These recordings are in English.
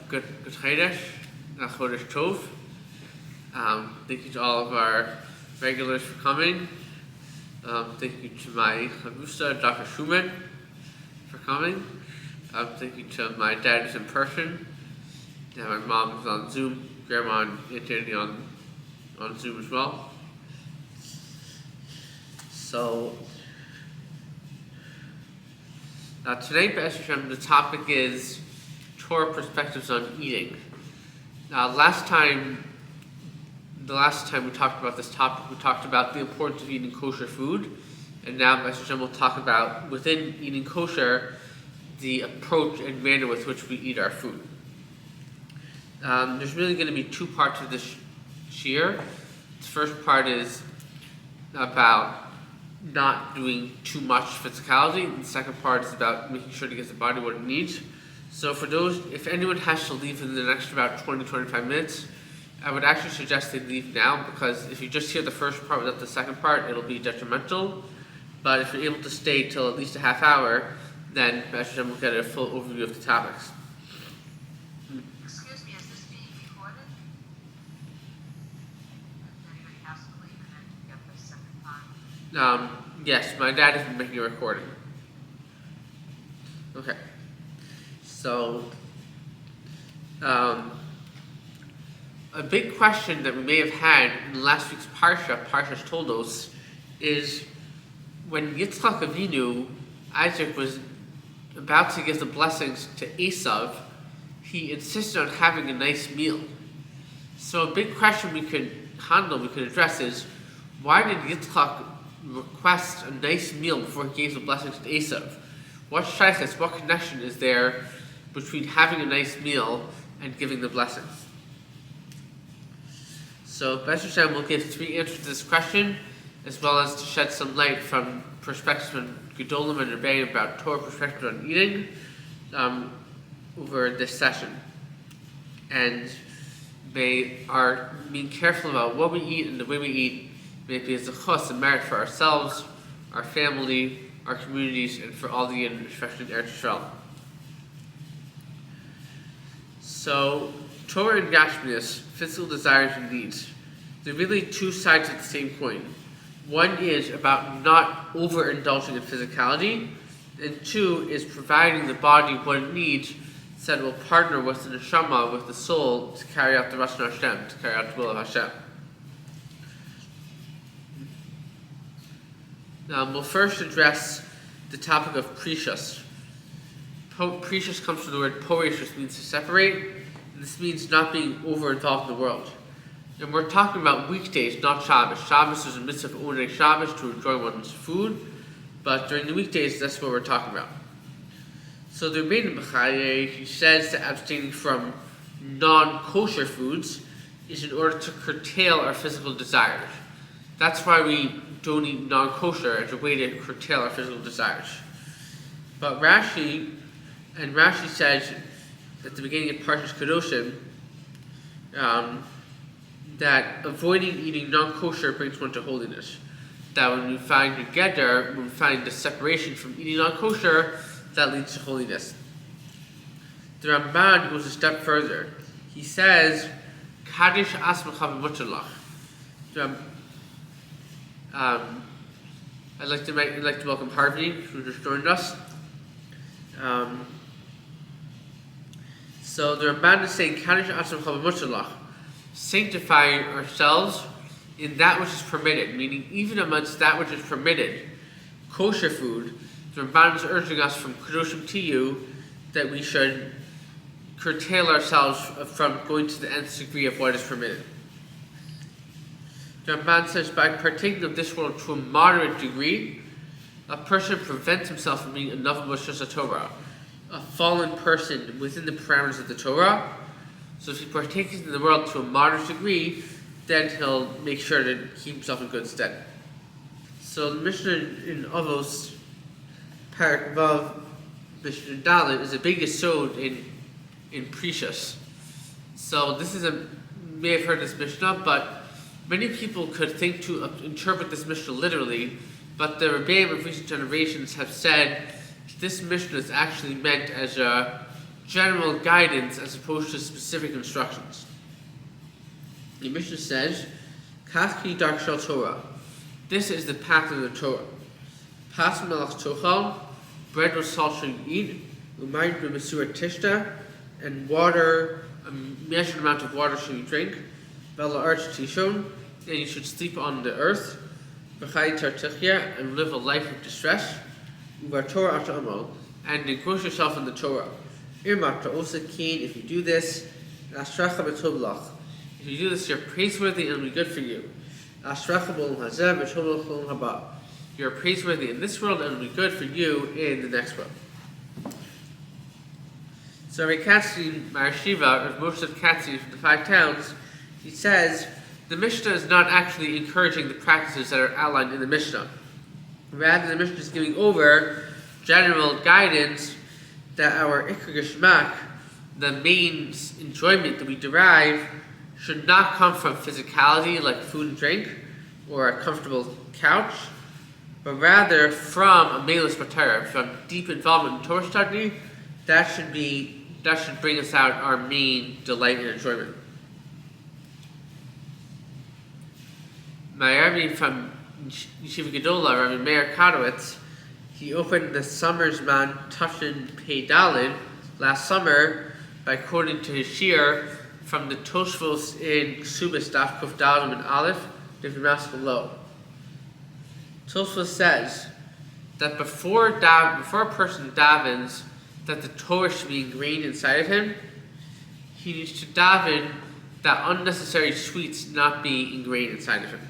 Good Chodesh, Chodesh Tov. Thank you to all of our regulars for coming. Thank you to my Chavusa, Dr. Schumann, for coming. Thank you to my dad who's in person. And my mom is on Zoom. Grandma and Aunt Annie on Zoom as well. So tonight, the topic is Torah perspectives on eating. The last time we talked about this topic, we talked about the importance of eating kosher food, and now we'll talk about, within eating kosher, the approach and manner with which we eat our food. There's really going to be two parts of this shiur. The first part is about not doing too much physicality, and the second part is about making sure to give the body what it needs. So for those, if anyone has to leave in the next about 20-25 minutes, I would actually suggest they leave now, because if you just hear the first part without the second part, it'll be detrimental. But if you're able to stay till at least a half hour, then we'll get a full overview of the topics. Excuse me, is this being recorded? Anybody has to leave and then get the second time? Yes, my dad has been making a recording. Okay. So, a big question that we may have had in last week's Parshas Toldos, is when Yitzchak Avinu, Isaac, was about to give the blessings to Esav, he insisted on having a nice meal. So a big question we could address is, why did Yitzchak request a nice meal before he gave the blessings to Esav? What shaykhs, what connection is there between having a nice meal and giving the blessings? So B'ez Hashem will give three answers to this question, as well as to shed some light from perspectives from Gedolim and Rebbeim about Torah perspective on eating over this session. And they are being careful about what we eat and the way we eat, may it be as a chos and merit for ourselves, our family, our communities, and for all the Yidden, especially in Eretz Yisrael. So, Torah and Gashmias, physical desires and needs, they're really two sides of the same coin. One is about not overindulging in physicality, and two is providing the body what it needs so that it will partner with the neshama, with the soul, to carry out the Ratzon Hashem, to carry out the will of Hashem. Now, we'll first address the topic of precious. Precious comes from the word porish, which means to separate, and this means not being over-involved in the world. And we're talking about weekdays, not Shabbos. Shabbos is a mitzvah of ordinary Shabbos to enjoy one's food, but during the weekdays, that's what we're talking about. So the Rebbeinu B'chaye, he says that abstaining from non-kosher foods is in order to curtail our physical desires. That's why we don't eat non-kosher, as a way to curtail our physical desires. But Rashi says at the beginning of Parshas Kedoshim that avoiding eating non-kosher brings one to holiness. That when we find together, when we find the separation from eating non-kosher, that leads to holiness. The Ramban goes a step further. He says, Kaddish asmacha b'mutalach. I'd like to welcome Harvey, who just joined us. So the Ramban is saying, Kaddish asmacha b'mutalach, sanctifying ourselves in that which is permitted, meaning even amongst that which is permitted, kosher food, the Ramban is urging us from Kedoshim Tiyu that we should curtail ourselves from going to the nth degree of what is permitted. The Ramban says, by partaking of this world to a moderate degree, a person prevents himself from being a Nav Moshe Torah, a fallen person within the parameters of the Torah. So if he partakes in the world to a moderate degree, then he'll make sure to keep himself in good stead. So the Mishnah in Avos, Parak Vav, Mishnah Dalet, is a big yesod in precious. So this is you may have heard this Mishnah, but many people could think to interpret this Mishnah literally, but the Rebbeim of recent generations have said this Mishnah is actually meant as a general guidance as opposed to specific instructions. The Mishnah says, Kachki Dark Shel Torah. This is the path of the Torah. Pas melach tochal, bread with salt should you eat, umayim b'mesura tishta, and water, a measured amount of water should you drink, v'ala arch tishon, and you should sleep on the earth, v'chai tartichya, and live a life of distress, uvar Torah ata amo, and engross yourself in the Torah. Irmatra osa keen, if you do this, asracha b'tov lach. If you do this, you're praiseworthy and it'll be good for you. Asracha b'olam hazeh v'tov lach b'olam haba. You're praiseworthy in this world and it'll be good for you in the next world. So Rabbi Katzin Marashiva, or Moshe Katzin from the 5 towns, he says the Mishnah is not actually encouraging the practices that are outlined in the Mishnah. Rather, the Mishnah is giving over general guidance that our Ikar Geshmak, the main enjoyment that we derive, should not come from physicality like food and drink or a comfortable couch, but rather from a meilus b'Torah, from deep involvement in Torah study. That should bring us out our main delight and enjoyment. My Rabbi from Yeshiva Gedola, Rabbi Meir Kadowitz, he opened the Summer's Man Tafshin Pei Dalid last summer by quoting to his shir from the Tosfos in Ksubis Daf Kuf Dalim and Aleph, different mass below. Tosfos says that before a person davens that the Torah should be ingrained inside of him, he needs to daven that unnecessary sweets not be ingrained inside of him.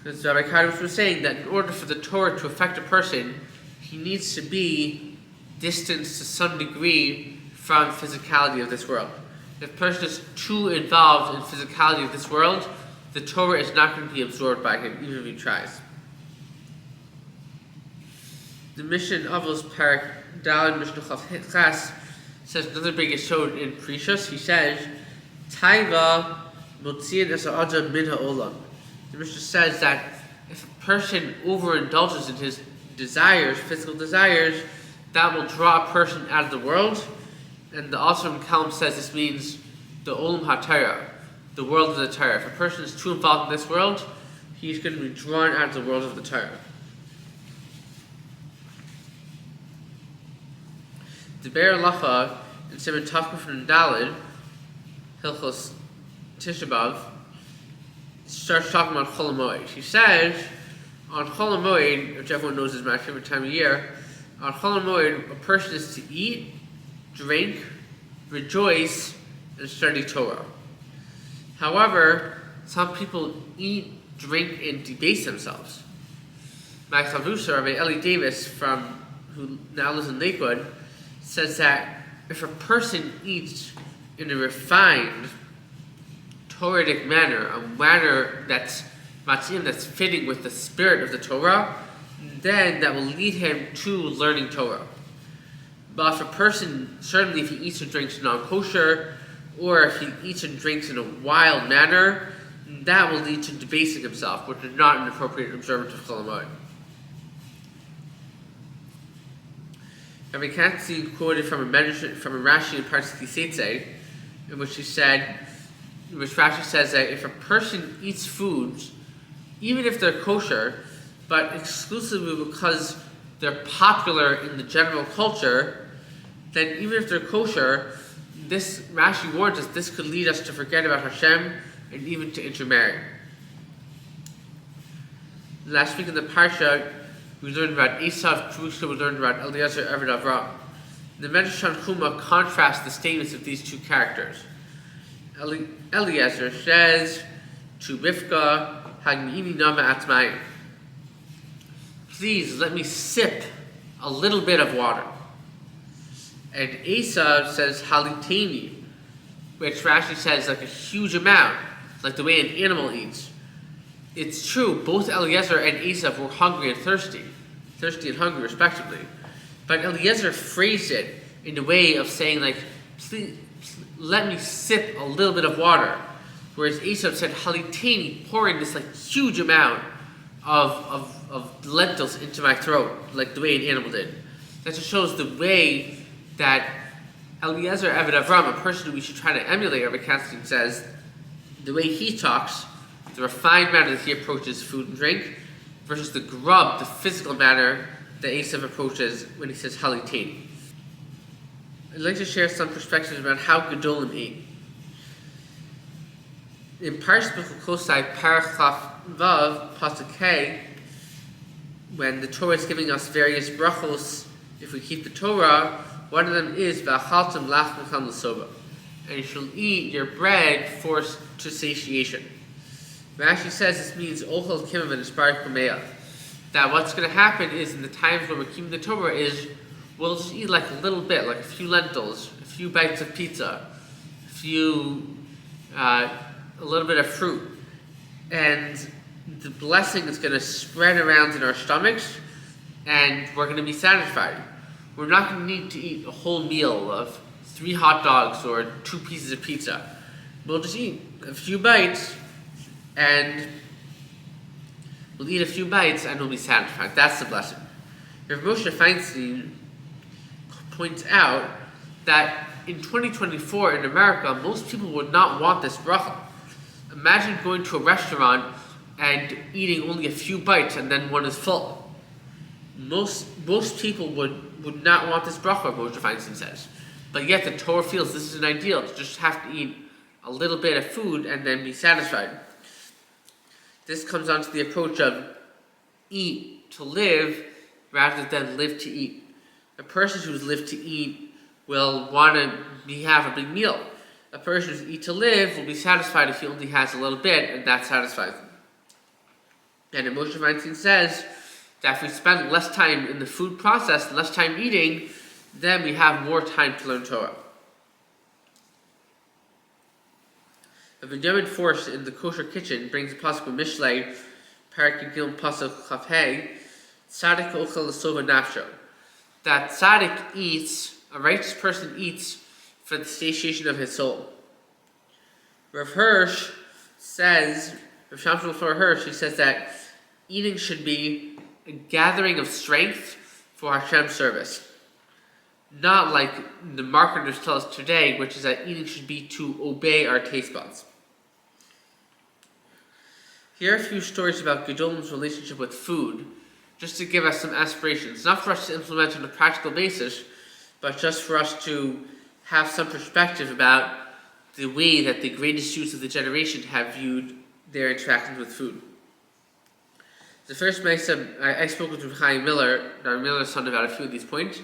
Because Rabbi Kaddish was saying that in order for the Torah to affect a person, he needs to be distanced to some degree from physicality of this world. If a person is too involved in physicality of this world, the Torah is not going to be absorbed by him, even if he tries. The Mishnah Avos Parak Daled Mishnah Chav Ches says another big yesod in Precious. He says, Taiva Motzian es ha'adam min ha'olam. The Mishnah says that if a person overindulges in his desires, physical desires, that will draw a person out of the world. And the Asram Kalam says this means the Olam HaTorah, the world of the Torah. If a person is too involved in this world, he's going to be drawn out of the world of the Torah. The Be'er Lacha in Simon Tafkuf and Dalid, Hilchos Tisha B'Av, starts talking about Chol HaMoed. He says, on Chol HaMoed, which everyone knows is my favorite time of year, on Chol HaMoed, a person is to eat, drink, rejoice, and study Torah. However, some people eat, drink, and debase themselves. My Chavusa, Rabbi Eli Davis, who now lives in Lakewood, says that if a person eats in a refined, Torahic manner, a manner that's matzim, that's fitting with the spirit of the Torah, then that will lead him to learning Torah. But if a person, certainly if he eats and drinks non-kosher, or if he eats and drinks in a wild manner, that will lead to debasing himself, which is not an appropriate observance of Chol HaMoed. Rabbi Katzin quoted from a Rashi in Parts Kisetzei, in which Rashi says that if a person eats foods, even if they're kosher, but exclusively because they're popular in the general culture, then even if they're kosher, this Rashi warns us this could lead us to forget about Hashem and even to intermarry. Last week in the Parsha, we learned about Esav, Jerusalem, we learned about Eliezer, Eved, Avram. The Medrash Tanchuma contrasts the statements of these two characters. Eliezer says to Rivka, Hagni'ini nama atmayim. Please let me sip a little bit of water. And Esav says haliteni, which Rashi says like a huge amount, like the way an animal eats. It's true, both Eliezer and Esav were hungry and thirsty and hungry respectively. But Eliezer phrased it in a way of saying like, please let me sip a little bit of water. Whereas Esav said haliteni, pouring this like huge amount of lentils into my throat, like the way an animal did. That just shows the way that Eliezer Eved Avram, a person who we should try to emulate, Rabbi Katzin says, the way he talks, the refined manner that he approaches food and drink, versus the grub, the physical manner that Esav approaches when he says halitain. I'd like to share some perspectives about how Gedolim ate. In Parshas Bechukosai, Parachlaf Vav, Pasuk K, when the Torah is giving us various brachos, if we keep the Torah, one of them is V'achaltem lachmechem l'soba, and you shall eat your bread forced to satiation. Rashi says this means ochel kimav and isparich b'meah. That what's going to happen is in the times when we're keeping the Torah is we'll just eat like a little bit, like a few lentils, a few bites of pizza, a little bit of fruit, and the blessing is going to spread around in our stomachs, and we're going to be satisfied. We're not going to need to eat a whole meal of 3 hot dogs or 2 pieces of pizza. We'll just eat a few bites, and we'll be satisfied. That's the blessing. Rav Moshe Feinstein points out that in 2024 in America, most people would not want this bracha. Imagine going to a restaurant and eating only a few bites and then one is full. Most people would not want this bracha, Moshe Feinstein says. But yet the Torah feels this is an ideal, to just have to eat a little bit of food and then be satisfied. This comes on to the approach of eat to live rather than live to eat. A person who's lived to eat will want to have a big meal. A person who's eat to live will be satisfied if he only has a little bit, and that satisfies him. And Moshe Feinstein says that if we spend less time in the food process, less time eating, then we have more time to learn Torah. A Binyamin Force in the kosher kitchen brings a pasuk of Mishlei, Parak Gilm pasuk Chafhei, Tzadik ochel l'sova nafsho. That tzaddik eats, a righteous person eats for the satiation of his soul. Rav Hirsch says, Rav Shamshon for Hirsch, he says that eating should be a gathering of strength for Hashem's service. Not like the marketers tell us today, which is that eating should be to obey our taste buds. Here are a few stories about Gedolim's relationship with food, just to give us some aspirations, not for us to implement on a practical basis, but just for us to have some perspective about the way that the greatest Jews of the generation have viewed their interactions with food. The first Mesa, I spoke with Rav Chaim Miller, Rav Miller's son, about a few of these points.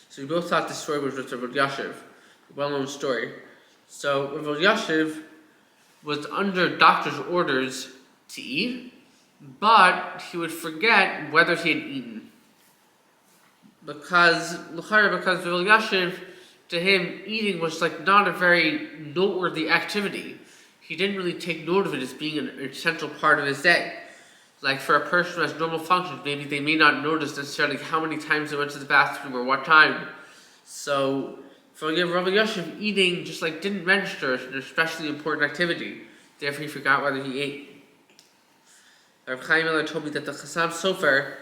So we both thought this story was with Rav Yashiv, a well-known story. So Rav Yashiv was under doctor's orders to eat, but he would forget whether he had eaten. Because Rav Yashiv, to him, eating was like not a very noteworthy activity. He didn't really take note of it as being an essential part of his day. Like for a person who has normal functions, maybe they may not notice necessarily how many times they went to the bathroom or what time. So for Rav Yashiv, eating just like didn't register as an especially important activity. Therefore he forgot whether he ate. Rav Chaim Miller told me that the Chassam Sofer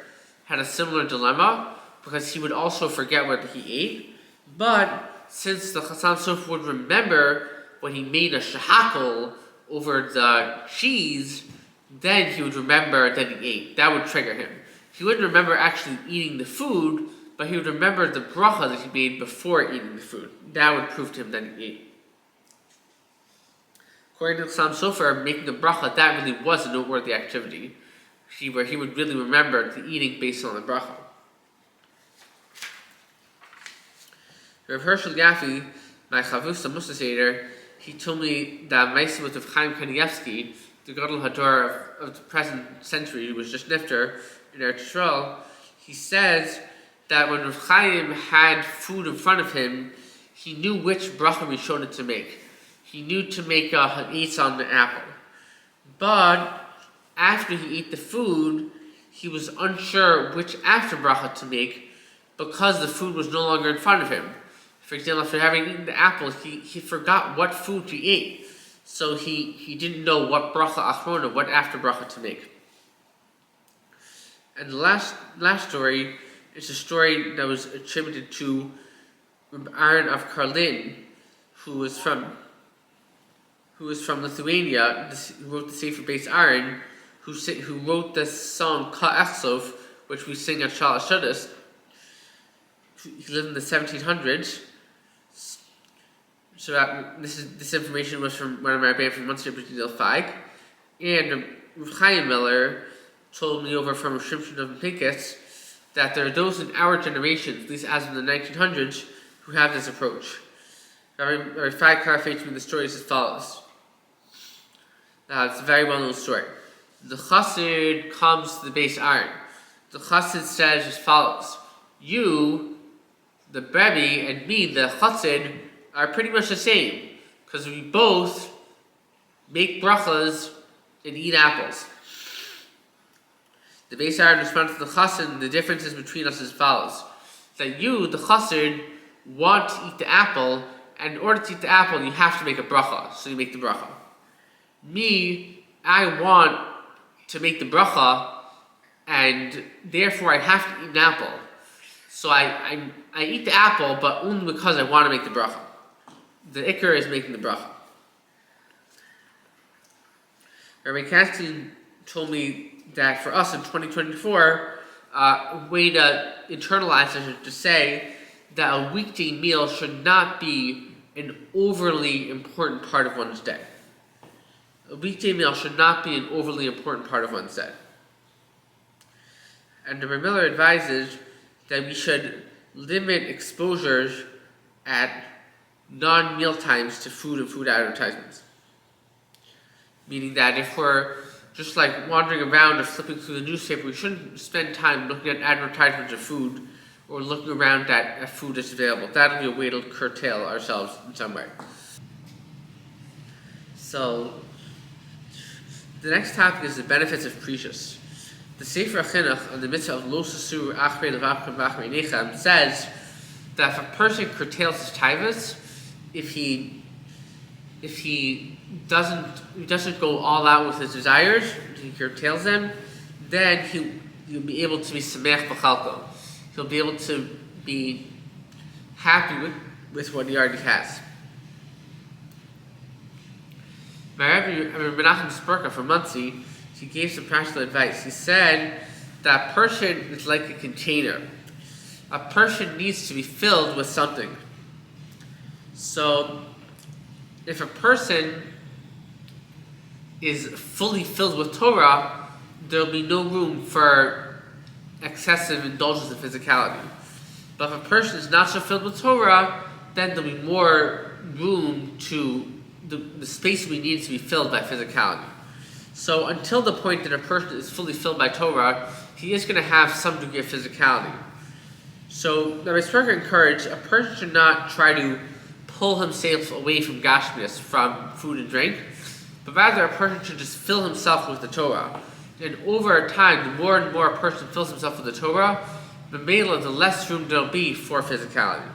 had a similar dilemma because he would also forget whether he ate. But since the Chassam Sofer would remember when he made a shahakal over the cheese, then he would remember that he ate. That would trigger him. He wouldn't remember actually eating the food, but he would remember the bracha that he made before eating the food. That would prove to him that he ate. According to Chassam Sofer, making a bracha, that really was a noteworthy activity, where he would really remember the eating based on the bracha. Rav Hershel Yaffe, my Chavusa Musa Seder, he told me that Maisa with Rav Chaim Kanievsky, the Gadol Hador of the present century, who was just nifter in Eretz Yisrael, he says that when Rav Chaim had food in front of him, he knew which bracha Rishonim to make. He knew to make a ha'etz on the apple. But after he ate the food, he was unsure which after bracha to make because the food was no longer in front of him. For example, after having eaten the apple, he forgot what food he ate. So he didn't know what bracha achrona, what after bracha to make. And the last story is a story that was attributed to Rabbi Aaron of Karlin, who was from Lithuania, who wrote the Sefer Beis Aaron, who wrote this song Ka'echsov, which we sing at Shalosh Shudas. He lived in the 1700s. So this information was from one of my band from Munster B'Dil Feig, and Rav Chaim Miller told me over from Shimshon of Pincus that there are those in our generation, at least as in the 1900s, who have this approach. Rabbi Feig clarified to me the story is as follows. It's a very well-known story. The Chassid comes to the Beis Aaron. The Chassid says as follows: you, the Rebbe, and me, the Chassid, are pretty much the same, because we both make brachas and eat apples. The Beis Aaron responds to the Chassid, the differences between us as follows: that you, the Chassid, want to eat the apple, and in order to eat the apple, you have to make a bracha, so you make the bracha. Me, I want to make the bracha, and therefore I have to eat an apple. So I eat the apple, but only because I want to make the bracha. The ikar is making the bracha. Rabbi Kastin told me that for us in 2024, a way to internalize this is to say that a weekday meal should not be an overly important part of one's day. A weekday meal should not be an overly important part of one's day. And Rabbi Miller advises that we should limit exposures at non-meal times to food and food advertisements. Meaning that if we're just like wandering around or flipping through the newspaper, we shouldn't spend time looking at advertisements of food or looking around at food that's available. That'll be a way to curtail ourselves in some way. So, the next topic is the benefits of Precious. The Sefer Chinuch on the mitzvah of Lo Sasur Achrei Levavchem V'Achrei Nechem says that if a person curtails his taivas, if he doesn't go all out with his desires, he curtails them, then he'll be able to be samech b'chalko. He'll be able to be happy with what he already has. My Rabbi Menachem Spurka from Muncie, he gave some practical advice. He said that a person is like a container. A person needs to be filled with something. So, if a person is fully filled with Torah, there'll be no room for excessive indulgence in physicality. But if a person is not so filled with Torah, then there'll be more room to the space we need to be filled by physicality. So until the point that a person is fully filled by Torah, he is going to have some degree of physicality. So Rabbi Sperger encouraged a person should not try to pull himself away from gashmias, from food and drink, but rather a person should just fill himself with the Torah. And over time, the more and more a person fills himself with the Torah, the less room there'll be for physicality.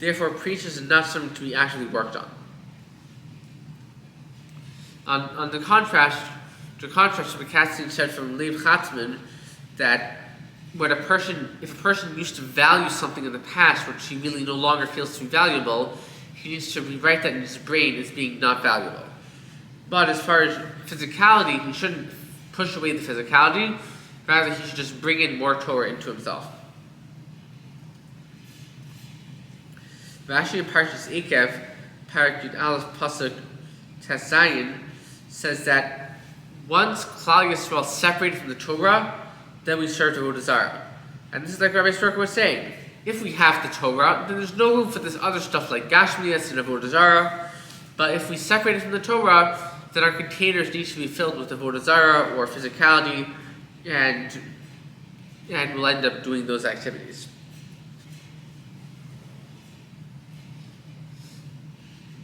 Therefore, preachers is not something to be actively worked on. On the contrast, Rabbi Katzin said from Lev Chatzman that if a person used to value something in the past which he really no longer feels to be valuable, he needs to rewrite that in his brain as being not valuable. But as far as physicality, he shouldn't push away the physicality, rather he should just bring in more Torah into himself. Rashi in Parshas Ekev, Parak Yud Aleph Pasuk Tes Zayin, says that once Klal Yisrael separated from the Torah, then we serve the Avodah Zarah. And this is like Rabbi Stroker was saying. If we have the Torah, then there's no room for this other stuff like Gashmias and Avodah Zarah. But if we separate it from the Torah, then our containers need to be filled with Avodah Zarah or physicality, and we'll end up doing those activities.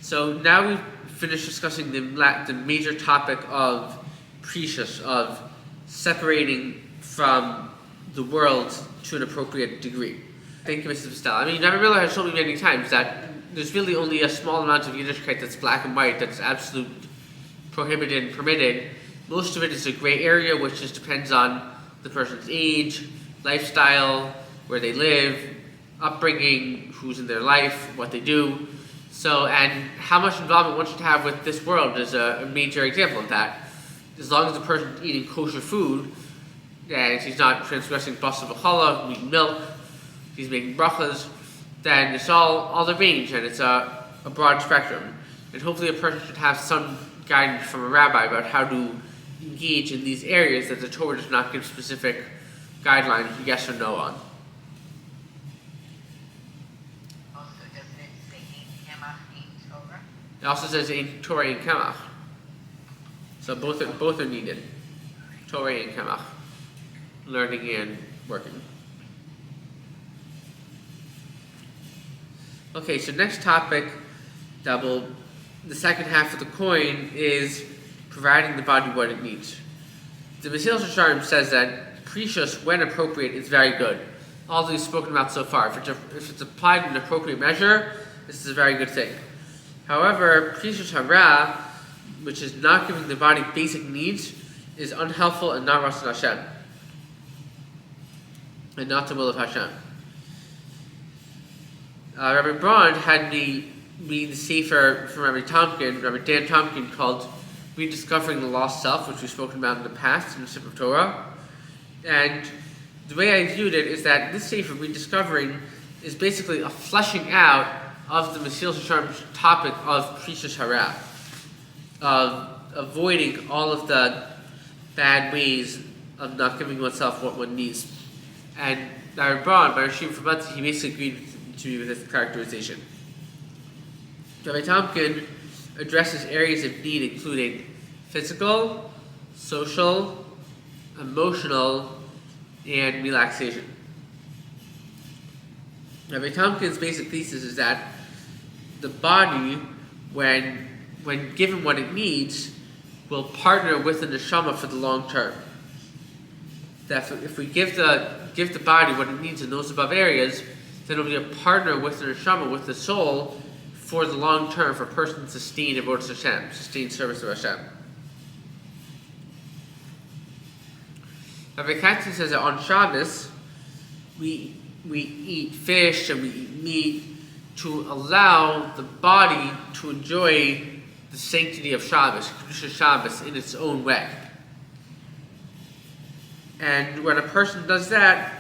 So now we've finished discussing the major topic of Precious, of separating from the world to an appropriate degree. Thank you, Mrs. Vistal. I mean, Rabbi Miller has told me many times that there's really only a small amount of Yiddishkeit that's black and white, that's absolute prohibited and permitted. Most of it is a gray area, which just depends on the person's age, lifestyle, where they live, upbringing, who's in their life, what they do. So, and how much involvement one should have with this world is a major example of that. As long as the person's eating kosher food, and he's not transgressing basa v'chala, eating milk, he's making brachas, then it's all the range, and it's a broad spectrum. And hopefully a person should have some guidance from a rabbi about how to engage in these areas that the Torah does not give specific guidelines, yes or no on. Also, doesn't it say Ein Kemach, Ein Torah? It also says in Torah and Kemach. So both are needed. Torah and Kemach. Learning and working. Okay, so next topic, the second half of the coin is providing the body what it needs. The Mesilas Yesharim says that precious, when appropriate, is very good. All that we've spoken about so far. If it's applied in an appropriate measure, this is a very good thing. However, precious hara, which is not giving the body basic needs, is unhelpful and not Ratzon Hashem, and not the will of Hashem. Rabbi Braun had me read the sefer from Rabbi Dan Tompkin, called Rediscovering the Lost Self, which we've spoken about in the past in the Sefer of Torah. And the way I viewed it is that this sefer, Rediscovering, is basically a fleshing out of the Mesilas Yesharim's topic of precious hara, of avoiding all of the bad ways of not giving oneself what one needs. And Rabbi Braun, by Rashim Fabatzi, he basically agreed to me with this characterization. Rabbi Tompkin addresses areas of need including physical, social, emotional, and relaxation. Rabbi Tompkin's basic thesis is that the body, when given what it needs, will partner with the neshama for the long term. That if we give the body what it needs in those above areas, then it'll be a partner with the neshama, with the soul, for the long term, for a person to sustain avodas Hashem, sustain service of Hashem. Rabbi Katzin says that on Shabbos, we eat fish and we eat meat to allow the body to enjoy the sanctity of Shabbos, Kedusha Shabbos, in its own way. And when a person does that,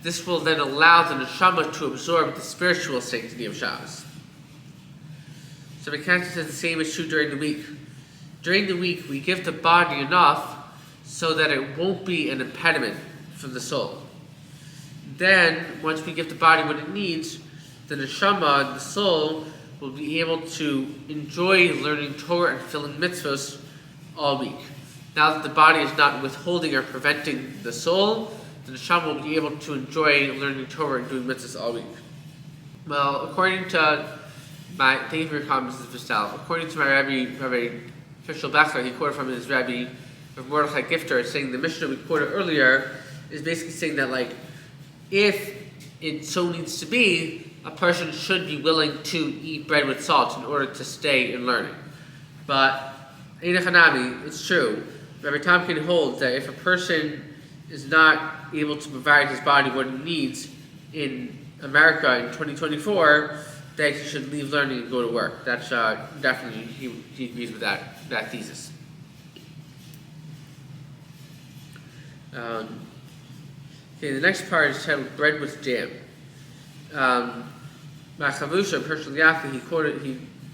this will then allow the neshama to absorb the spiritual sanctity of Shabbos. So Rabbi Katzin says the same is true during the week. During the week, we give the body enough so that it won't be an impediment for the soul. Then, once we give the body what it needs, the neshama, the soul, will be able to enjoy learning Torah and fulfilling mitzvahs all week. Now that the body is not withholding or preventing the soul, the neshama will be able to enjoy learning Torah and doing mitzvahs all week. Well, according to my, thank you for your comments, Mr. Vistal. According to my Rabbi Fishel Bechler, he quoted from his Rabbi of Mordechai Gifter, saying the Mishnah we quoted earlier is basically saying that, like, if it so needs to be, a person should be willing to eat bread with salt in order to stay in learning. But Ein Hanami, it's true. Rabbi Tompkin holds that if a person is not able to provide his body what it needs in America in 2024, that he should leave learning and go to work. That's definitely, he agrees with that thesis. Okay, the next part is titled Bread with Jam. Chavusha, Hershel Yafi, he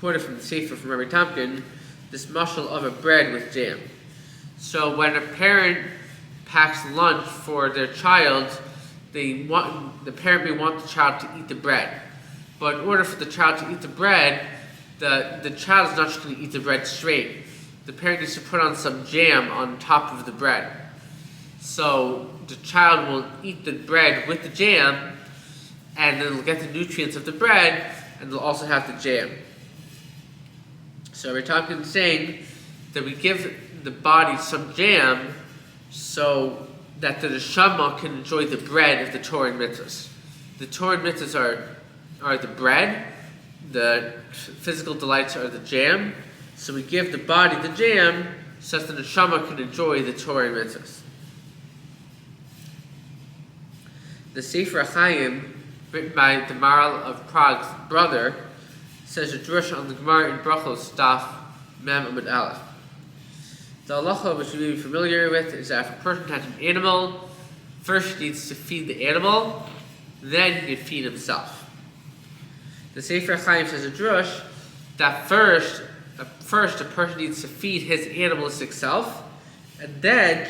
quoted from the Sefer from Rabbi Tompkin, this mashal of a bread with jam. So when a parent packs lunch for their child, the parent may want the child to eat the bread. But in order for the child to eat the bread, the child is not just going to eat the bread straight. The parent needs to put on some jam on top of the bread. So the child will eat the bread with the jam, and then they'll get the nutrients of the bread, and they'll also have the jam. So we're talking saying that we give the body some jam so that the neshama can enjoy the bread of the Torah and mitzvahs. The Torah and mitzvahs are the bread, the physical delights are the jam, so we give the body the jam so that the neshama can enjoy the Torah and mitzvahs. The Sefer HaChaim written by the Maral of Prague's brother, says a drush on the Gemara in Brachos, Daf Mem Amud Aleph. The halacha which you may be familiar with is that if a person has an animal, first he needs to feed the animal, then he can feed himself. The Sefer Chaim says a drush that first a person needs to feed his animalistic self, and then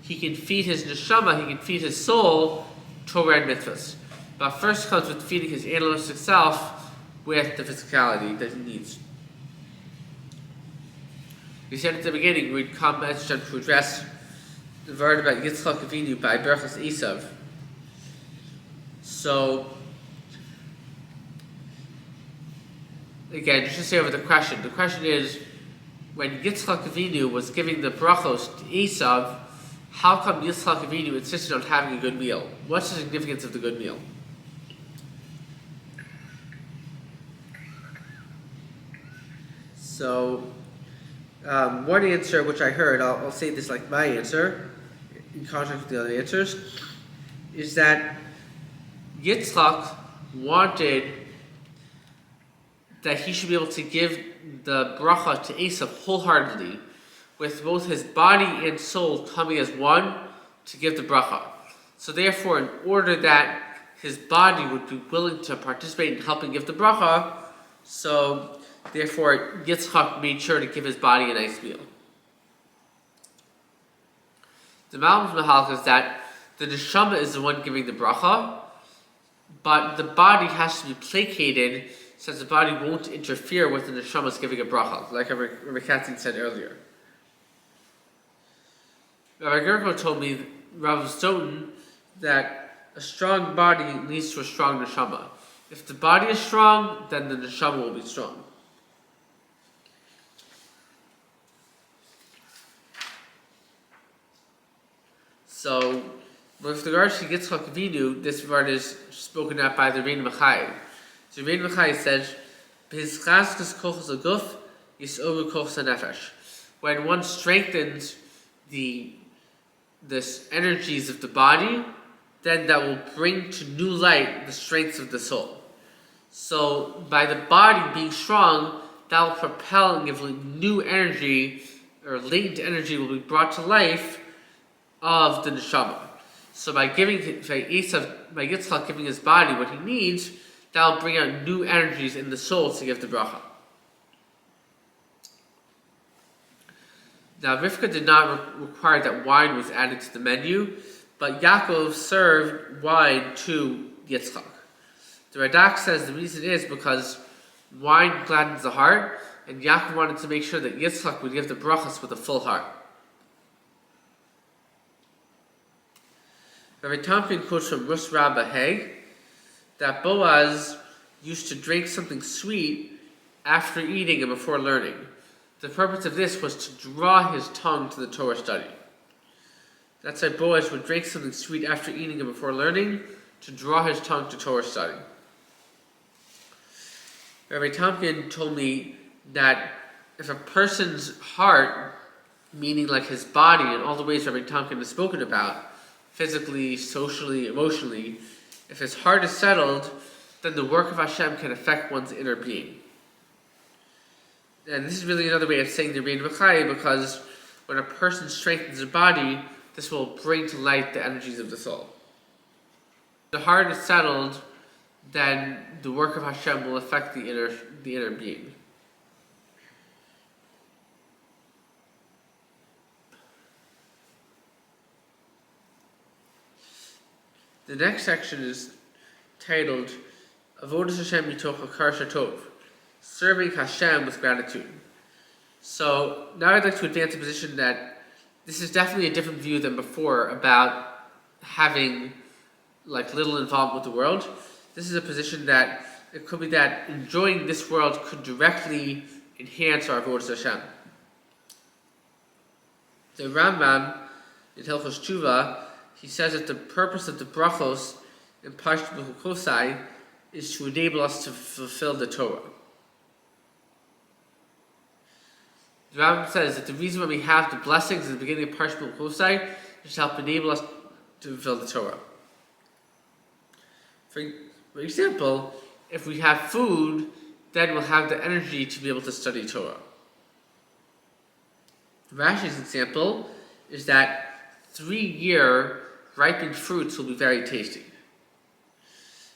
he can feed his neshama, he can feed his soul, Torah and mitzvahs. But first comes with feeding his animalistic self with the physicality that he needs. We said at the beginning we'd come to address the word about Yitzchak Avinu by Berachas Esav. So, again, just to say over the question is, when Yitzchak Avinu was giving the brachos to Esav, how come Yitzchak Avinu insisted on having a good meal? What's the significance of the good meal? So, one answer which I heard, I'll say this like my answer, in contrast with the other answers, is that Yitzchak wanted that he should be able to give the bracha to Esav wholeheartedly, with both his body and soul coming as one to give the bracha. So therefore, in order that his body would be willing to participate in helping give the bracha, so therefore Yitzchak made sure to give his body a nice meal. The Malbim's Mahalach is that the neshama is the one giving the bracha, but the body has to be placated since the body won't interfere with the neshama's giving a bracha, like Rabbi Katzin said earlier. Rabbi Gerko told me, Rav Stoughton, that a strong body leads to a strong neshama. If the body is strong, then the neshama will be strong. So, with regards to Yitzchak Avinu, this word is spoken out by the Rein Machai. So Rein Machai says, when one strengthens the energies of the body, then that will bring to new light the strengths of the soul. So by the body being strong, that will propel and give new energy, or latent energy will be brought to life of the neshama. So by Yitzchak giving his body what he needs, that will bring out new energies in the soul to give the bracha. Now, Rivka did not require that wine was added to the menu, but Yaakov served wine to Yitzchak. The Radak says the reason is because wine gladdens the heart, and Yaakov wanted to make sure that Yitzchak would give the brachas with a full heart. Rabbi Tomkin quotes from Rus Rabbah Hay that Boaz used to drink something sweet after eating and before learning. The purpose of this was to draw his tongue to the Torah study. That's why Boaz would drink something sweet after eating and before learning, to draw his tongue to Torah study. Rabbi Tomkin told me that if a person's heart, meaning like his body and all the ways Rabbi Tomkin has spoken about, physically, socially, emotionally, if his heart is settled, then the work of Hashem can affect one's inner being. And this is really another way of saying the Rein Machai, because when a person strengthens the body, this will bring to light the energies of the soul. If the heart is settled, then the work of Hashem will affect the inner being. The next section is titled Avodas Hashem Mitoch Hakar Shatov, serving Hashem with gratitude. So now I'd like to advance a position that this is definitely a different view than before about having like little involvement with the world. This is a position that it could be that enjoying this world could directly enhance our Avodas Hashem. The Rambam in Hilchos Tshuva, he says that the purpose of the brachos in Parshat B'Chukosai is to enable us to fulfill the Torah. The Rambam says that the reason why we have the blessings at the beginning of Parshat B'Chukosai is to help enable us to fulfill the Torah. For example, if we have food, then we'll have the energy to be able to study Torah. Rashi's example is that 3-year ripened fruits will be very tasty.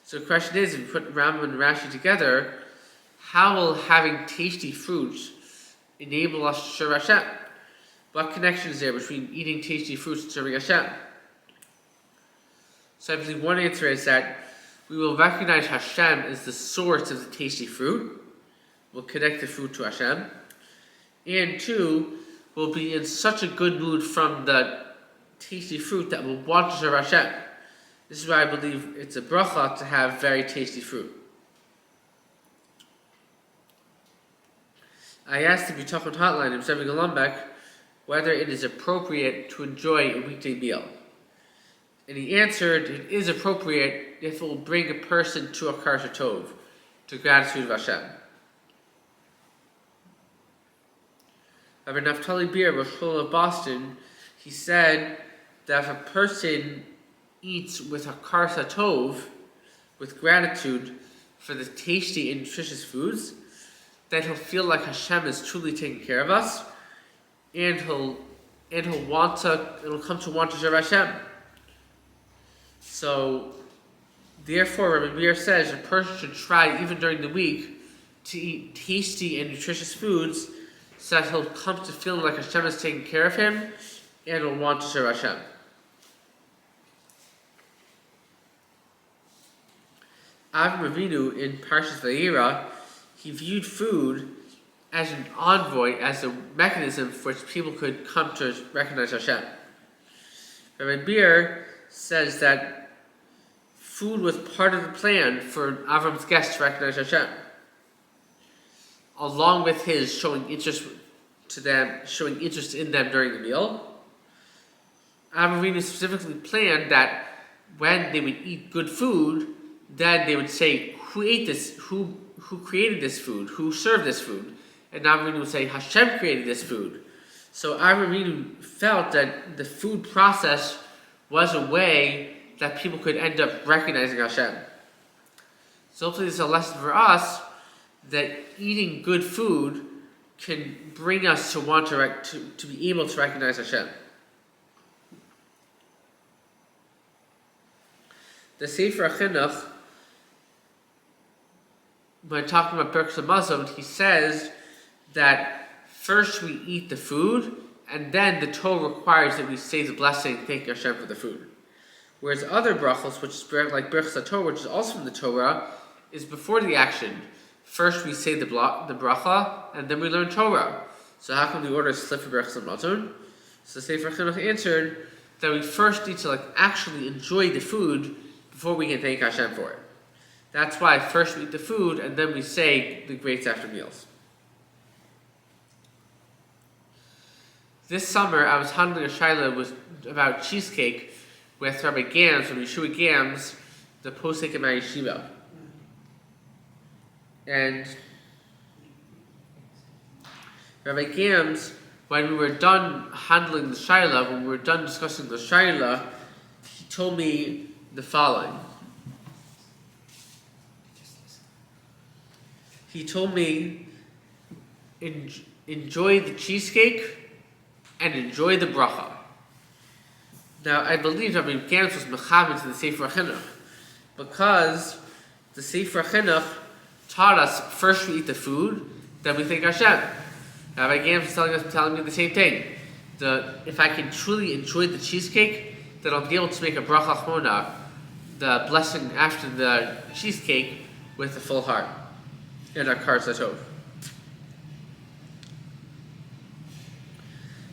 So the question is, if we put Rambam and Rashi together, how will having tasty fruits enable us to serve Hashem? What connection is there between eating tasty fruits and serving Hashem? So I believe one answer is that we will recognize Hashem as the source of the tasty fruit. We'll connect the fruit to Hashem. And 2, we'll be in such a good mood from the tasty fruit that we'll want to serve Hashem. This is why I believe it's a bracha to have very tasty fruit. I asked the Bitachon Hotline in Sevig Alumbek whether it is appropriate to enjoy a weekday meal. And he answered, it is appropriate if it will bring a person to a Karsha Tov, to gratitude of Hashem. Rabbi Naftali Beer, Rosh Hashanah of Boston, he said that if a person eats with a Karsha Tov, with gratitude for the tasty and nutritious foods, then he'll feel like Hashem is truly taking care of us, and he'll come to want to serve Hashem. So, therefore, Rabbi Meir says a person should try, even during the week, to eat tasty and nutritious foods so that he'll come to feeling like Hashem is taking care of him and he'll want to serve Hashem. Avram Avinu in Parshas Vayera, he viewed food as an envoy, as a mechanism for which people could come to recognize Hashem. Rabbi Beer says that food was part of the plan for Avram's guests to recognize Hashem, along with his showing interest in them during the meal. Avram Avinu specifically planned that when they would eat good food, then they would say, who ate this? Who created this food? Who served this food? And Avram Avinu would say, Hashem created this food. So Avram Avinu felt that the food process was a way that people could end up recognizing Hashem. So hopefully this is a lesson for us that eating good food can bring us to want to be able to recognize Hashem. The Sefer HaChinuch, when talking about Birkas Hamazon, he says that first we eat the food, and then the Torah requires that we say the blessing, thank Hashem for the food. Whereas other brachos, which is like Birkas HaTorah, which is also from the Torah, is before the action. First we say the bracha, and then we learn Torah. So how come the order is split for Birkas Hamazon? So the Sefer Chinuch answered that we first need to actually enjoy the food before we can thank Hashem for it. That's why first we eat the food, and then we say the grace after meals. This summer, I was handling a shaila about cheesecake with Rabbi Gams, Rabbi Yeshua Gams, the posek in my yeshiva. And Rabbi Gams, when we were done handling the shaila, when we were done discussing the shaila, he told me the following. He told me, enjoy the cheesecake and enjoy the bracha. Now, I believe Rabbi Gans was mechaber to the Sefer HaChinuch, because the Sefer HaChinuch taught us first we eat the food, then we thank Hashem. Rabbi Gans was telling me the same thing. If I can truly enjoy the cheesecake, then I'll be able to make a bracha achmona, the blessing after the cheesecake, with a full heart and a karza tov.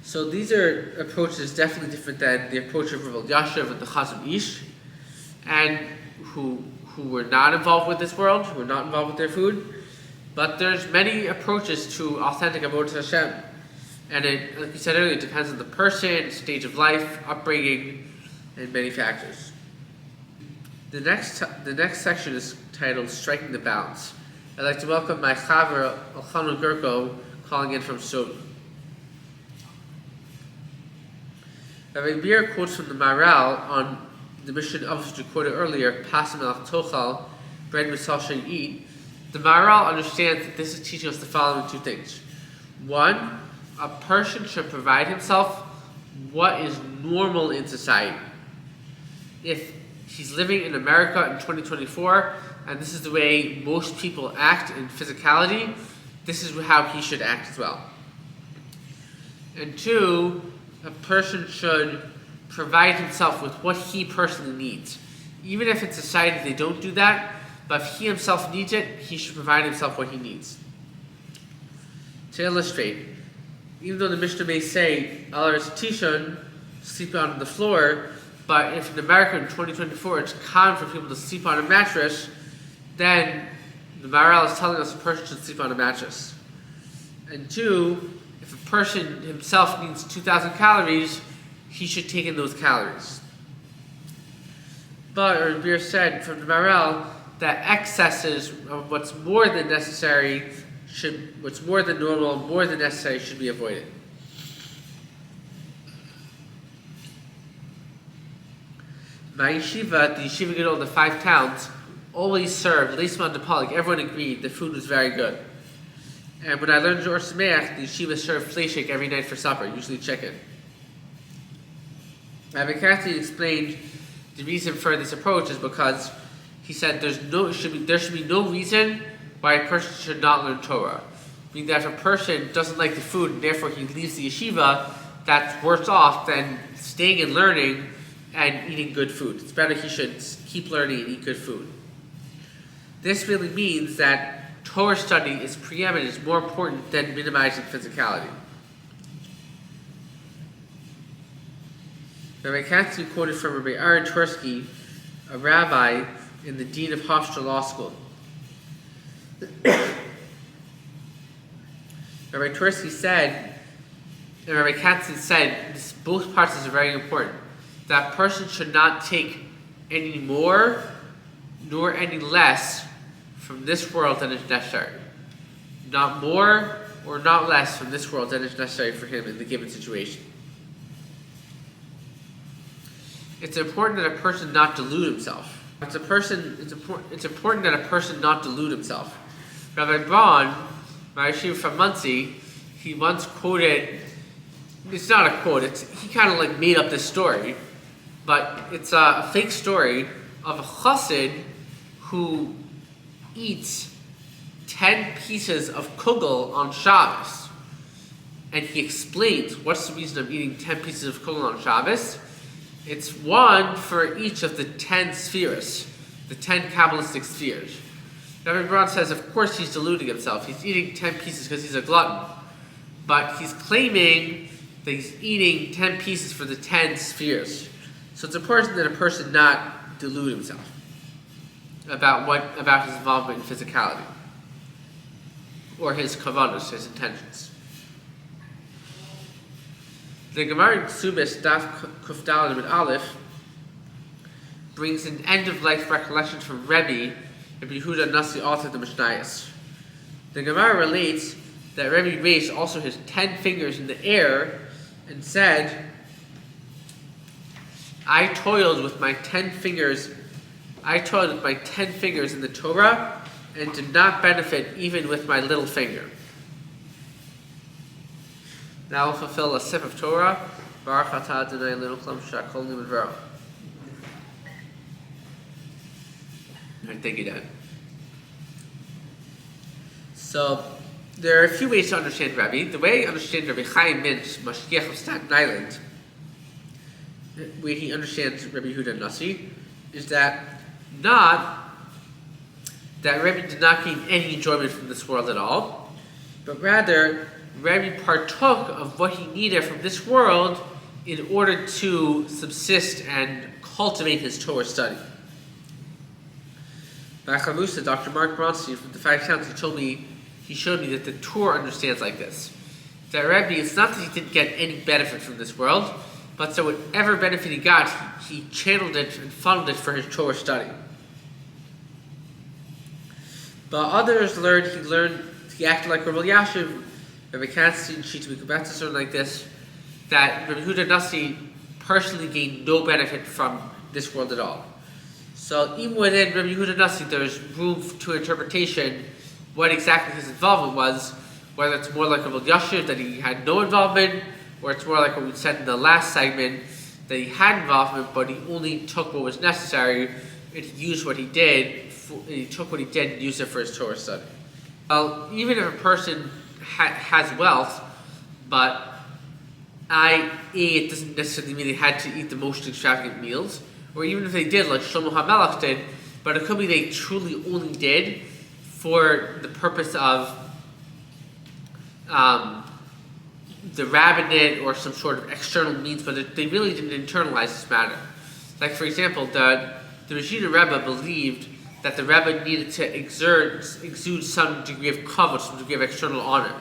So these are approaches definitely different than the approach of Rav Yashav and the Chazon Ish, and who were not involved with this world, who were not involved with their food. But there's many approaches to authentic avodas Hashem, and it, like you said earlier, it depends on the person, stage of life, upbringing, and many factors. The next section is titled "Striking the Balance." I'd like to welcome my chaver Elchanan Gurko, calling in from Sodom. Rabbi Beer quotes from the Maral on the Mishnah of recorded earlier, Pasim al Tochal, bread with salt shall you eat, the Maharal understands that this is teaching us the following two things. One, a person should provide himself what is normal in society. If he's living in America in 2024, and this is the way most people act in physicality, this is how he should act as well. And two, a person should provide himself with what he personally needs. Even if in society they don't do that, but if he himself needs it, he should provide himself what he needs. To illustrate, even though the Mishnah may say, Alar Tishon, sleep on the floor, but if in America in 2024 it's common for people to sleep on a mattress, then the Maharal is telling us a person should sleep on a mattress. And two, if a person himself needs 2,000 calories, he should take in those calories. But Rabbi said from the Maharal that excesses of what's more than necessary what's more than normal, more than necessary should be avoided. My yeshiva, the yeshiva Gedol, the 5 towns, always served Leisman de Polik. Everyone agreed the food was very good. And when I learned Or Sameach, the yeshiva served fleshik every night for supper, usually chicken. Rabbi Kathy explained the reason for this approach is because he said there should be no reason why a person should not learn Torah. Meaning that if a person doesn't like the food and therefore he leaves the yeshiva, that's worse off than staying and learning and eating good food. It's better he should keep learning and eat good food. This really means that Torah study is preeminent, is more important than minimizing physicality. Rabbi Katz quoted from Rabbi Aaron Tversky, a rabbi in the dean of Hofstra Law School. Rabbi Tversky said, and Rabbi Katz said, both parts are very important. That person should not take any more nor any less from this world than is necessary. Not more or not less from this world than is necessary for him in the given situation. It's important that a person not delude himself. It's important that a person not delude himself. Rabbi Braun, my yeshiva from Muncie, he once quoted, it's not a quote, he kind of like made up this story, but it's a fake story of a chassid who eats 10 pieces of kugel on Shabbos. And he explains what's the reason of eating 10 pieces of kugel on Shabbos. It's one for each of the 10 spheres, the 10 Kabbalistic spheres. Rabbi Braun says, of course he's deluding himself. He's eating 10 pieces because he's a glutton. But he's claiming that he's eating 10 pieces for the 10 spheres. So it's important that a person not delude himself about his involvement in physicality or his kavanos, his intentions. The Gemara in Ksubis, Daf Kuf Daled with Aleph, brings an end-of-life recollection from Rebbe Yehuda Nasi, author of the Mishnayos. The Gemara relates that Rebbe raised also his 10 fingers in the air and said, I toiled with my 10 fingers in the Torah and did not benefit even with my little finger. Now we'll fulfill a sip of Torah. Baruch atah Adonai Eloheinu Kol Shakol Nimudvaro. All right, thank you, Dan. So there are a few ways to understand Rebbe. The way I understand Rabbi Chaim Mintz, Mashgiach of Staten Island, the way he understands Rabbi Yehuda Nasi, is that Rebbe did not gain any enjoyment from this world at all, but rather Rebbe partook of what he needed from this world in order to subsist and cultivate his Torah study. Bachamusa, Dr. Mark Bronstein from the 5 Towns, he showed me that the Torah understands like this. That Rebbe, it's not that he didn't get any benefit from this world, but so whatever benefit he got, he channeled it and funneled it for his Torah study. But others he acted like Rabbi Yashiv, Rabbi Katzin, Shita Mikubetz, or like this, that Rabbi Yehuda Nasi personally gained no benefit from this world at all. So even within Rabbi Yehuda Nasi, there's room to interpretation what exactly his involvement was, whether it's more like a Rav Yashiv, that he had no involvement, or it's more like what we said in the last segment, that he had involvement, but he only took what was necessary, and he used what he did, he took what he did and used it for his Torah study. Well, even if a person has wealth, but it doesn't necessarily mean they had to eat the most extravagant meals, or even if they did, like Shlomo HaMelech did, but it could be they truly only did for the purpose of the rabbinate or some sort of external means, but they really didn't internalize this matter. Like, for example, the Regina Rebbe believed that the Rebbe needed to exude some degree of kavod, some degree of external honor.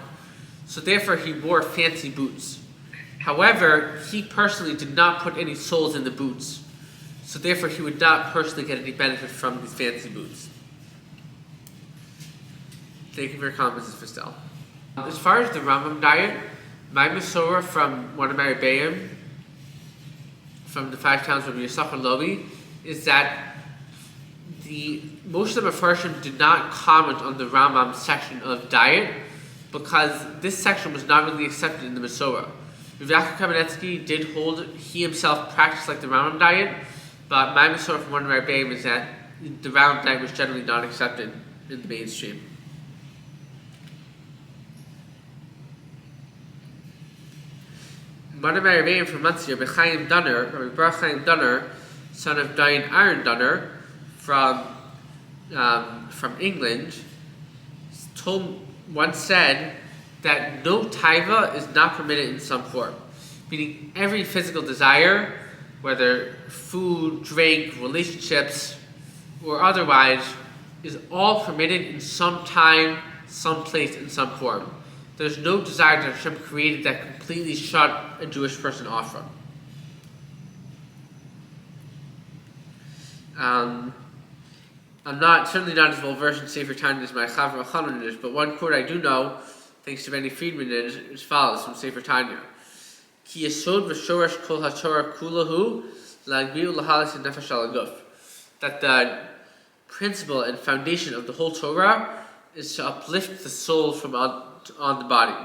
So therefore he wore fancy boots. However, he personally did not put any soles in the boots. So therefore he would not personally get any benefit from these fancy boots. Thank you for your comments, Ms. Fistel. As far as the Rambam diet, my Masorah from one of my Rebbeim, from the 5 towns of Yisachar Lovi, is that most of the Mefarshim did not comment on the Rambam section of diet because this section was not really accepted in the Masorah. Rav Yaakov Kamenetsky did hold, he himself practiced like the Rambam diet, but my Masorah from one of my Rebbeim is that the Rambam diet was generally not accepted in the mainstream. One of my Rebbeim from Muncie, Rabbi Chaim Dunner, Rabbi Baruch Chaim Dunner, son of Diane Aaron Dunner, from England, once said that no taiva is not permitted in some form, meaning every physical desire, whether food, drink, relationships, or otherwise, is all permitted in some time, some place, in some form. There's no desire that Hashem created that completely shut a Jewish person off from. I'm certainly not as well versed in Sefer Tanya as my Chaver Chanan is, but one quote I do know, thanks to Benny Friedman, is as follows from Sefer Tanya: Ki yesod v'shoresh kol haTorah kulahu la'agbiu lahalis nefesh al guf. That the principle and foundation of the whole Torah is to uplift the soul from on the body.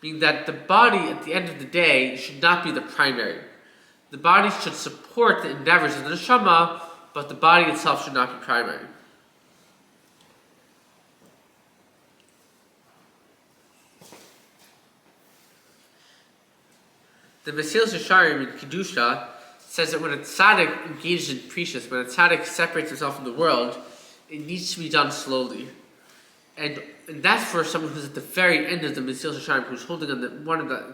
Meaning that the body, at the end of the day, should not be the primary. The body should support the endeavors of the neshama, but the body itself should not be primary. The Mesilas Yesharim in Kedusha says that when a tzaddik engages in precious, when a tzaddik separates himself from the world, it needs to be done slowly. And that's for someone who's at the very end of the Mesilas Yesharim, who's holding on one of the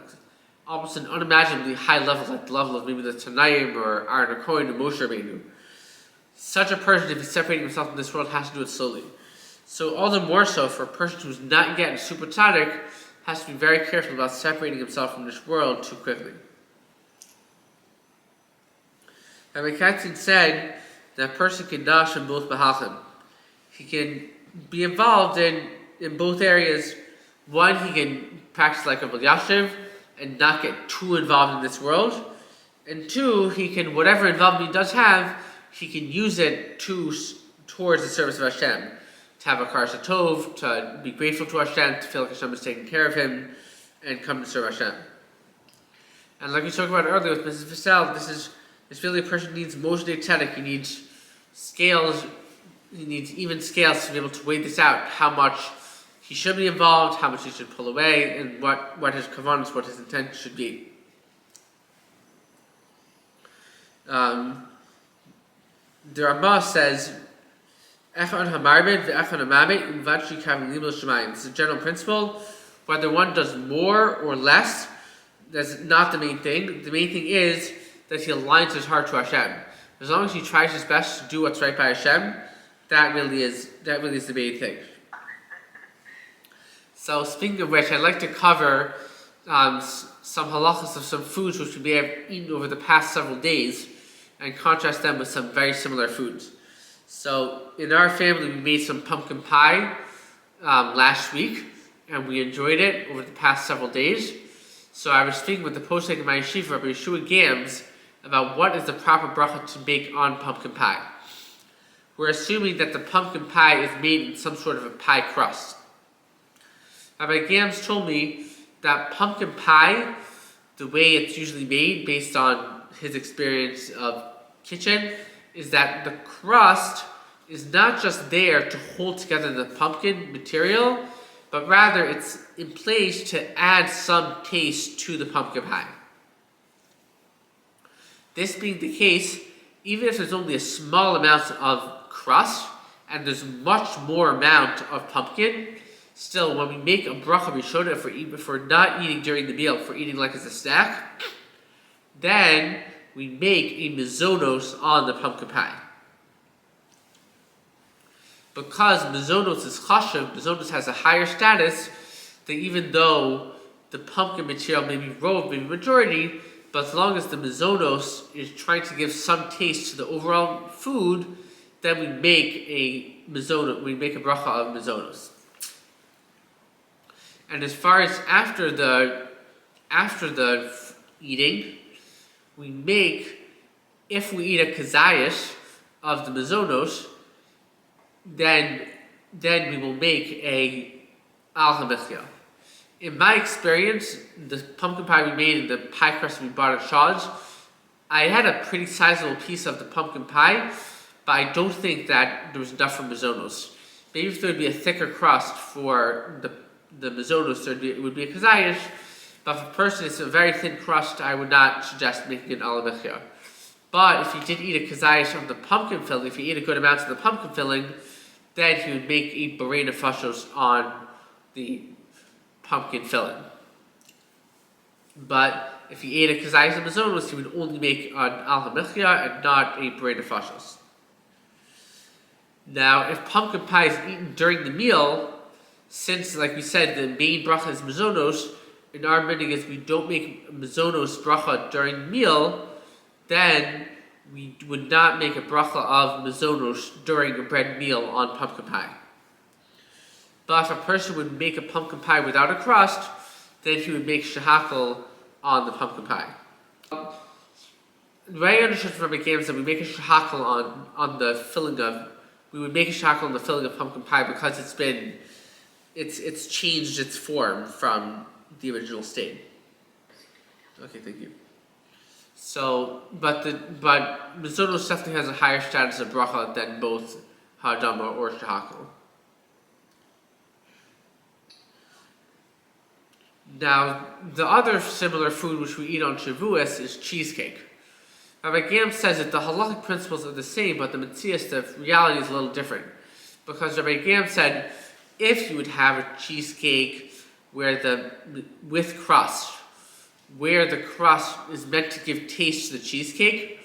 almost an unimaginably high level, like the level of maybe the Tanaim or Aaron Cohen or Moshe Rabbeinu. Such a person, if he's separating himself from this world, has to do it slowly. So all the more so for a person who's not yet a super tzaddik, has to be very careful about separating himself from this world too quickly. Rabbi Katzin said that a person can dash in both bahachim. He can be involved in both areas. One, he can practice like a Rav Yashiv and not get too involved in this world. And two, he can, whatever involvement he does have, he can use it towards the service of Hashem. To have a karas tov, to be grateful to Hashem, to feel like Hashem is taking care of him, and come to serve Hashem. And like we talked about earlier with Mrs. Fistel, this really a person needs Moshe Tzedek. He needs scales, he needs even scales to be able to weigh this out, how much he should be involved, how much he should pull away, and what his kavanahs, what his intent should be. The Rambam says, this is a general principle. Whether one does more or less, that's not the main thing. The main thing is that he aligns his heart to Hashem. As long as he tries his best to do what's right by Hashem, that really is the main thing. So speaking of which, I'd like to cover some halachas of some foods which we have eaten over the past several days, and contrast them with some very similar foods. So in our family, we made some pumpkin pie last week, and we enjoyed it over the past several days. So I was speaking with the posek of my yeshiva, Rabbi Yeshua Gams, about what is the proper bracha to make on pumpkin pie. We're assuming that the pumpkin pie is made in some sort of a pie crust. Rabbi Gams told me that pumpkin pie, the way it's usually made based on his experience of kitchen, is that the crust is not just there to hold together the pumpkin material, but rather it's in place to add some taste to the pumpkin pie. This being the case, even if there's only a small amount of crust and there's much more amount of pumpkin, still when we make a bracha rishona, if we're not eating during the meal, if we're eating like as a snack, then we make a mizonos on the pumpkin pie. Because mizonos is chashav, mizonos has a higher status, that even though the pumpkin material may be rove, may be majority, but as long as the mizonos is trying to give some taste to the overall food, then we make a bracha of mizonos. And as far as after the eating, we make, if we eat a kazayas of the mizonos, then we will make a al hamichya. In my experience, the pumpkin pie we made and the pie crust we bought at Shaw's, I had a pretty sizable piece of the pumpkin pie, but I don't think that there was enough for mizonos. Maybe if there would be a thicker crust for the mizonos, it would be a kazayas, but if a person is a very thin crust, I would not suggest making an al hamichya. But if you did eat a kazayas of the pumpkin filling, if you ate a good amount of the pumpkin filling, then he would make a berei nefashos on the pumpkin filling. But if he ate a kazayas of mizonos, he would only make an al hamichya and not a berei nefashos. Now, if pumpkin pie is eaten during the meal, since, like we said, the main bracha is mizonos, in our minhag is we don't make mizonos bracha during the meal, then we would not make a bracha of mizonos during a bread meal on pumpkin pie. But if a person would make a pumpkin pie without a crust, then he would make shehakol on the pumpkin pie. The way I understood from Rabbi Gam is that we make a shehakol on the filling of, we would make a shehakol on the filling of pumpkin pie because it's changed its form from the original state. Okay, thank you. So, but mizonos definitely has a higher status of bracha than both ha'adama or shehakol. Now, the other similar food which we eat on Shavuos is cheesecake. Rabbi Gam says that the halachic principles are the same, but the metzias, the reality is a little different. Because Rabbi Gam said, if you would have a cheesecake with crust, where the crust is meant to give taste to the cheesecake,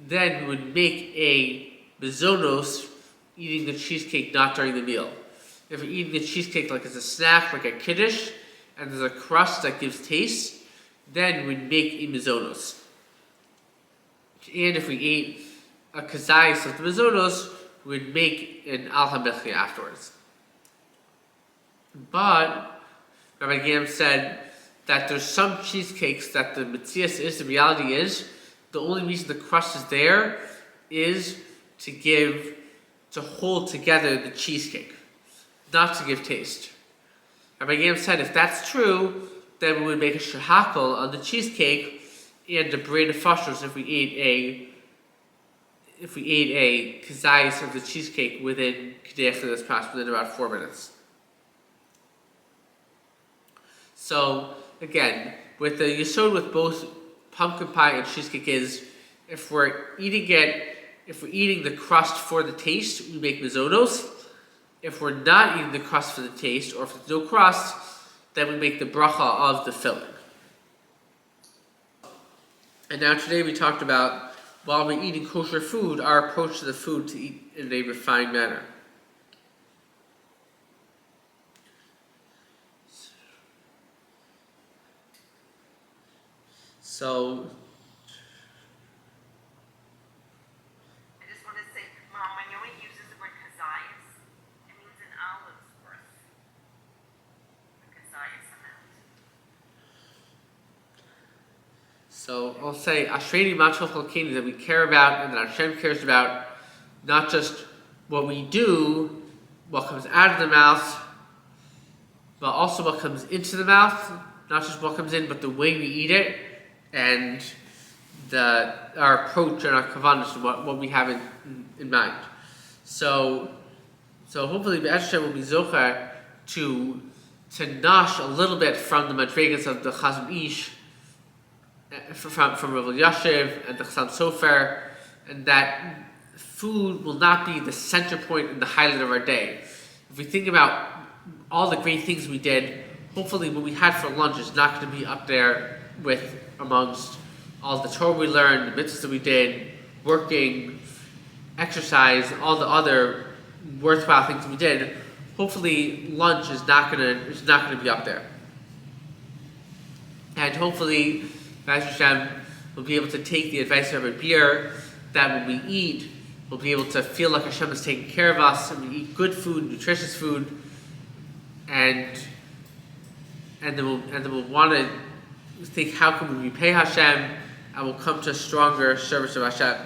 then we would make a mizonos eating the cheesecake not during the meal. If we're eating the cheesecake like as a snack, like a kiddush, and there's a crust that gives taste, then we'd make a mizonos. And if we ate a kazayas of the mizonos, we'd make an al hamichya afterwards. But Rabbi Gam said that there's some cheesecakes that the metzias is, the reality is, the only reason the crust is there is to hold together the cheesecake, not to give taste. Rabbi Gam said if that's true, then we would make a shehakol on the cheesecake and the berei nefashos if we ate a kazayas of the cheesecake within kedei this past within about 4 minutes. So again, with the yesod with both pumpkin pie and cheesecake is if we're eating the crust for the taste, we make mizonos. If we're not eating the crust for the taste, or if there's no crust, then we make the bracha of the filling. And now today we talked about, while we're eating kosher food, our approach to the food to eat in a refined manner. So, I just want to say, Mom, when Yoni uses the word kazayas, it means an olive's worth. A kazayas amount. So I'll say Ashreini Machal Chalkeni, that we care about and that Hashem cares about, not just what we do, what comes out of the mouth, but also what comes into the mouth, not just what comes in, but the way we eat it, and our approach and our kavanas, and what we have in mind. So hopefully Hashem will be zocher to nash a little bit from the madrigas of the Chazon Ish, from Rav Yashiv and the Chassam Sofer, and that food will not be the center point and the highlight of our day. If we think about all the great things we did, hopefully what we had for lunch is not going to be up there with amongst all the Torah we learned, the mitzvahs that we did, working, exercise, all the other worthwhile things we did. Hopefully lunch is not gonna be up there. And hopefully B'ezras Hashem will be able to take the advice of our beer, that when we eat, we'll be able to feel like Hashem is taking care of us, and we eat good food, nutritious food, and then we'll want to think, how can we repay Hashem, and we'll come to a stronger service of Hashem.